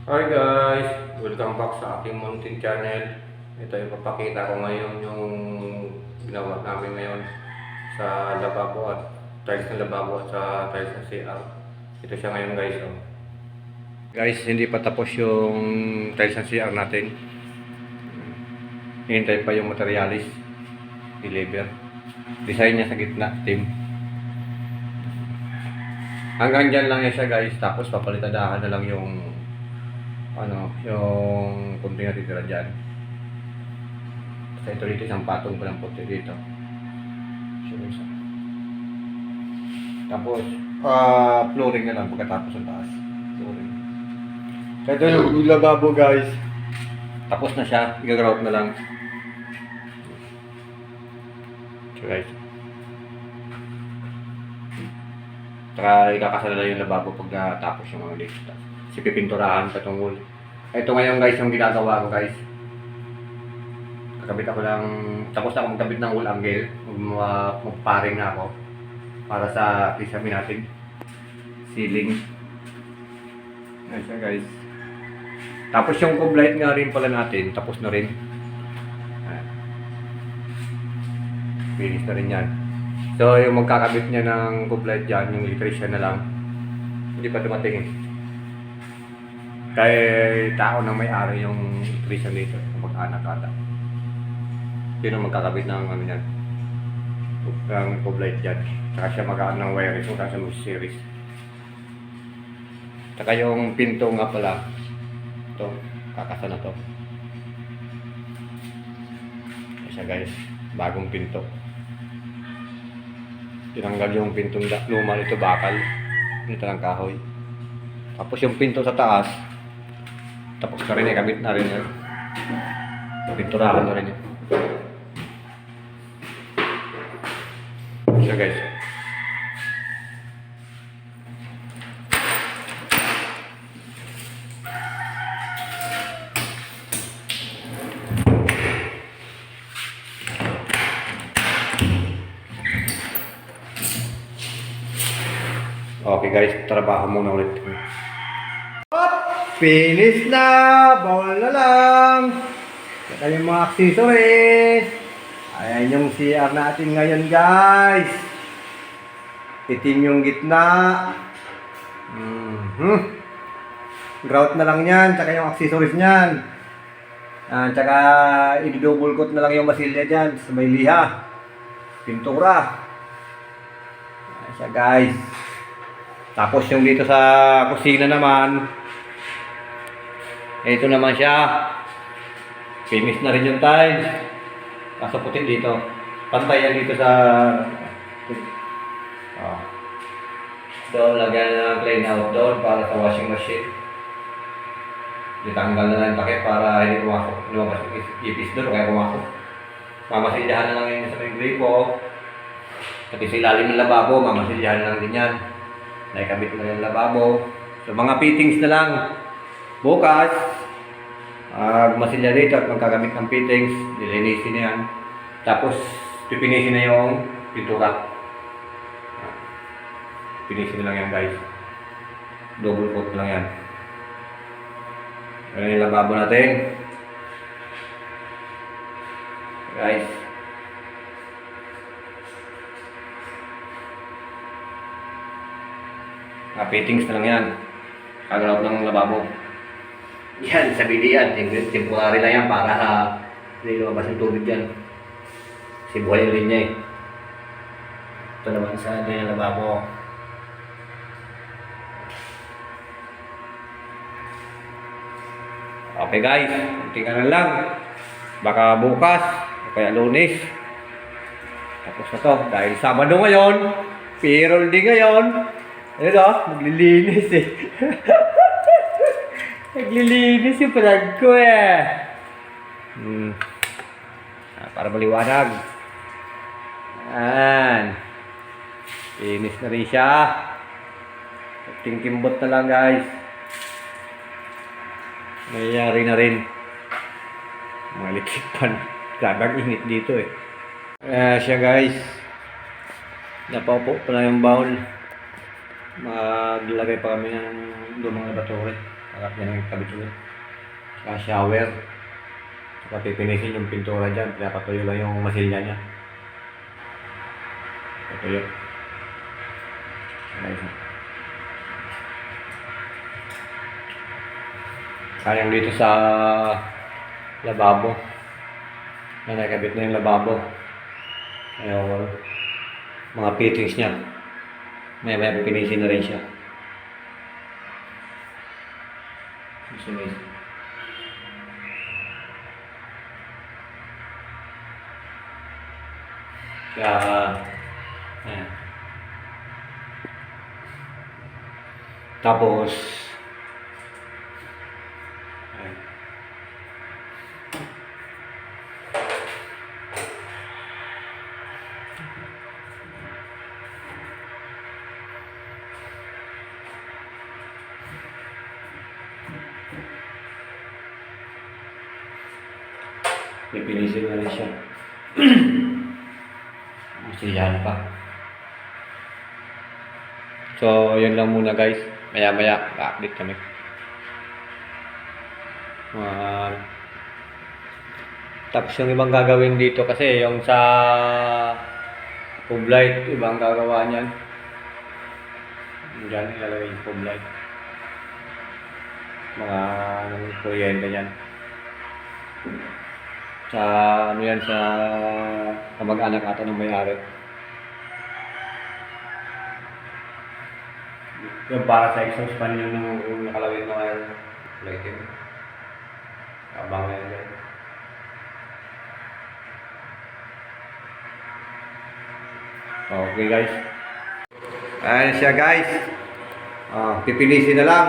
Hi guys! Welcome back sa aking Mountain Channel. Ito ipapakita ko ngayon yung ginawa namin ngayon sa lababo at tiles ng lababo at sa tiles ng CR. Ito siya ngayon guys. Oh. Guys, hindi pa tapos yung tiles ng CR natin. Hintay pa yung materialis. Deliver. Design niya sa gitna, team. Hanggang dyan lang yan siya guys. Tapos papalitadahan na lang yung yung kunting natitira dyan. Kasi ito dito isang patong pa ng puti dito. Tapos, flooring na lang pagkatapos ng taas. Flooring. Ito yung lababo guys. Tapos na siya, i-grout na lang. So guys. Saka ikakasala na yung lababo pagkatapos yung mga dito. Si pipinturahan pa itong wool. Ito ngayon guys yung ginagawa ko guys. Kakabit ako lang, tapos na ako magkabit ng wool angle. Magparing na ako para sa kisame natin. Ceiling. Ayan siya guys. Tapos yung cob light nga rin pala natin, tapos na rin. Ayan. Finish na rin yan. So yung magkakabit niya ng cob light dyan, yung electrician na lang. Hindi pa dumating eh. Kaya tao nang may-ari yung electrician dito, mag-anak ata. Yun ang magkakabit ng ano yan. Ang cob light dyan. Saka siya mag-aan ng wiring kung kasi mag-series. Saka yung pinto nga pala. Ito, kakasa na to. Kasi guys, bagong pinto. Tinanggal yung pintong luma nito bakal. Dito ng kahoy. Tapos yung pinto sa taas, tapos na rin eh, kabit na rin yan. Pinturahan na rin yan. So guys. Okay guys, trabaho muna ulit. Finish na! Bawal na lang! Ito yung mga accessories. Ayan yung CR natin ngayon guys. Itim yung gitna. Grout na lang yan, tsaka yung accessories nyan. Tsaka i-double coat na lang yung masilya dyan sa may liha. Pintura. Ayan siya guys. Tapos yung dito sa kusina naman, ito naman siya. Finish na rin yung tiles. Kaso puti dito. Pantay yan dito sa doon lagyan na ng clean out doon para sa washing machine. Ditanggal na lang yung takip para hindi pumasok. Lumabas yung ipis doon kaya pumasok. Mamasilyahan na lang yun sa may gripo. Pati sa ilalim ng lababo, mamasilyahan na lang din yan. Naikabit na yung lababo. So mga fittings na lang. Bukas, masilya dito at magkagamit ng fittings. Dilinisin na yan. Tapos, pipinisin na yung pintura. Pinisin na lang yan guys. Double coat na lang yan. Ayan yung lababo natin. Guys. Fittings na lang yan. Kagalaw ng lababo. Yan, sa bilian. Temporary lang yan para hindi lumabas yung tubig yan. Kasi buhay yung linya eh. Ito naman sa yung lababo. Okay guys, tingnan na lang. Baka bukas, o kaya Lunes. Tapos na to. Dahil Sabado ngayon, payroll din ngayon. Ayun o, naglilinis eh. Naglilinis yung parag ko eh. Para maliwanag. Ayan. Linis na rin siya. Tingkimbot na lang guys. Nangyayari na rin. Mga likipan. Grabe init dito eh. Siya guys. Napaupo pa na yung bowl. Maglagay pa kami ng lumang laboratory. Harap niya ng kabit ulit. Saka shower. Saka pipinisin yung pintura dyan. Pinapatuyo lang yung masilya niya. Patuyo. Sayang dito sa lababo. Nakakabit na yung lababo. Ayun, mga fittings niya. May pipinisin na rin siya. Susunod. Kaya, ayan. Tapos, ayan. Pipinisin na rin siya. Masiyahan pa. So, yun lang muna guys. Maya-maya, update kami. Tapos yung ibang gagawin dito kasi yung sa pub light, ibang gagawa niyan. Diyan ilalagay yung pub light. Mga kuryente niyan. Sa ano yan, sa kamag-anak ata ng may-ari. Yung para sa exhaust fan yung nakalagay na ngayon lighting. Abang na yan guys. Okay guys. Ayan siya guys. Pipilisin na lang.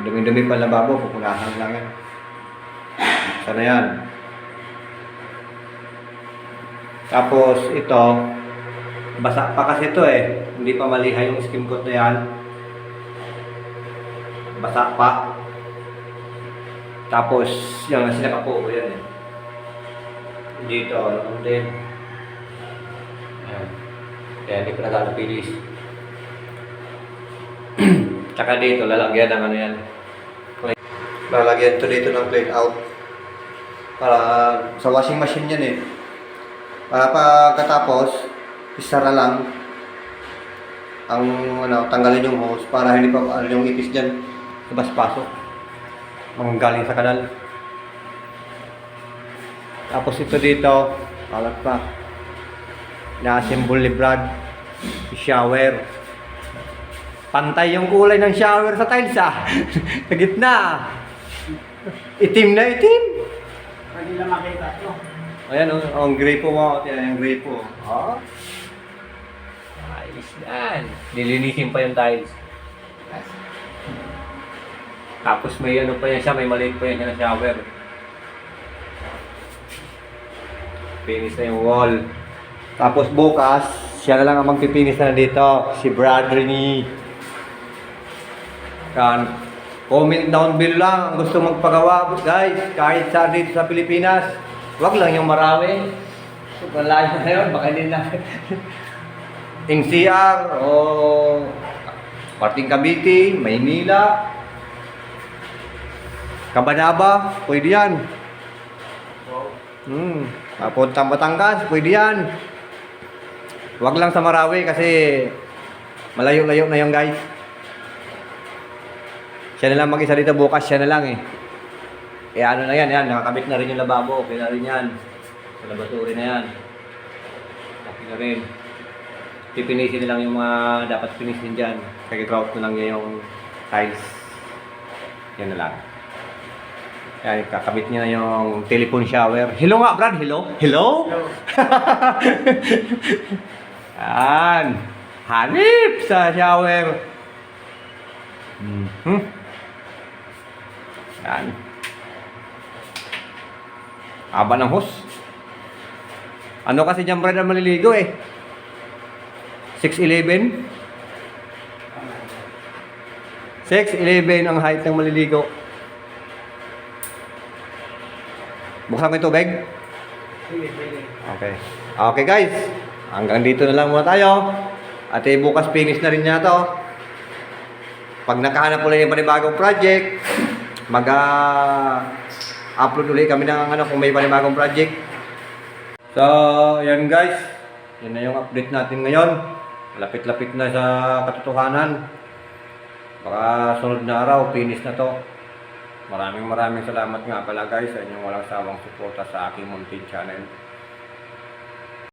Dumi-dumi pa lababo, pupunasan lang yan. Sana yan. Tapos ito, basa pa kasi ito eh. Hindi pa maliha yung skim coat na yan. Basa pa. Tapos yung sinakapo ko yan eh. Dito, ano din. Ayan. Kaya hindi ko nagkakapilis. Tsaka dito, lalagyan ng ano yan. Lalagyan ito dito ng clean out. Para sa washing machine yan eh. Para pagkatapos, isara lang ang ano, tanggalin yung hose para hindi pa ano yung ipis dyan labas pasok. Manggaling sa kanal. Tapos ito dito, kalat pa. Na-assemble ni Brad. Shower. Pantay yung kulay ng shower sa tiles ah. Sa gitna. Itim na itim. Hindi lang makita ito. Ayan o, ang gripo mo. Ayan yung gripo. Oh. Ayos yan. Nilinisin pa yung tiles. Tapos may ano pa yan siya, may maliit pa yan na shower. Finish na yung wall. Tapos bukas, siya na lang ang magpipinis na dito. Si Brad Rini. Comment down below lang ang gusto magpagawa guys. Kahit sa dito sa Pilipinas. Huwag lang yung marami. Sobrang layo na yun. Baka hindi na. NCR o Parting Cavite, Maynila, Cabanaba, pwede yan. Papuntang Batangas, pwede yan. Huwag lang sa Marawi kasi malayo-layo na yung guys. Siya na lang mag-isa dito bukas, siya na lang eh. Eh ano na yan, nakakabit na rin yung lababo, okay na rin yan. Sa laboratory na yan. Okay na rin. Pipinisin na lang yung mga dapat pinisin dyan. Kaya-grout na lang niya yung tiles. Yan na lang. Yan, kakabit niya na yung telephone shower. Hello nga, Brad. Hello? Hello? Hello. Yan. Hanip sa shower. Yan. Haba ng hose. Ano kasi dyan, Brad, ang maliligo eh? 6'11". 6'11" ang height ng maliligo. Buksan ko yung tubig? Okay. Okay guys. Hanggang dito na lang muna tayo. At bukas finish na rin niya to. pag nakahanap ulit ng panibagong project, upload ulit kami ng kung may panibagong project. So, yan guys. Yan na yung update natin ngayon. Lapit-lapit na sa katotohanan. Baka sunod na araw, finish na to. Maraming salamat nga pala guys sa inyong walang sawang suporta sa aking munting channel.